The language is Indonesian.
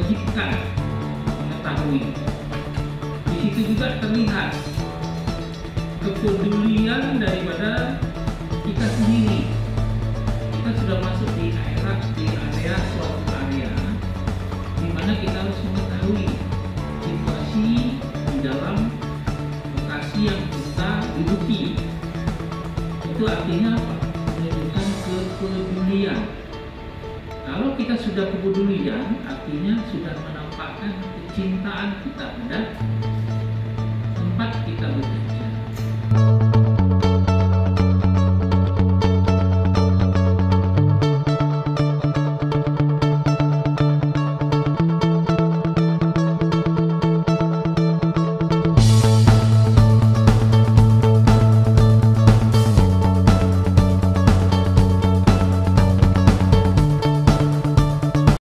wajibkan mengetahui. Di situ juga terlihat kepedulian daripada kita sendiri. Kita sudah masuk di area suatu area di mana kita harus mengetahui situasi di dalam lokasi yang kita duduki. Itu artinya apa? Menunjukkan kepedulian. Kalau kita sudah kepedulian, artinya sudah menampakkan kecintaan kita pada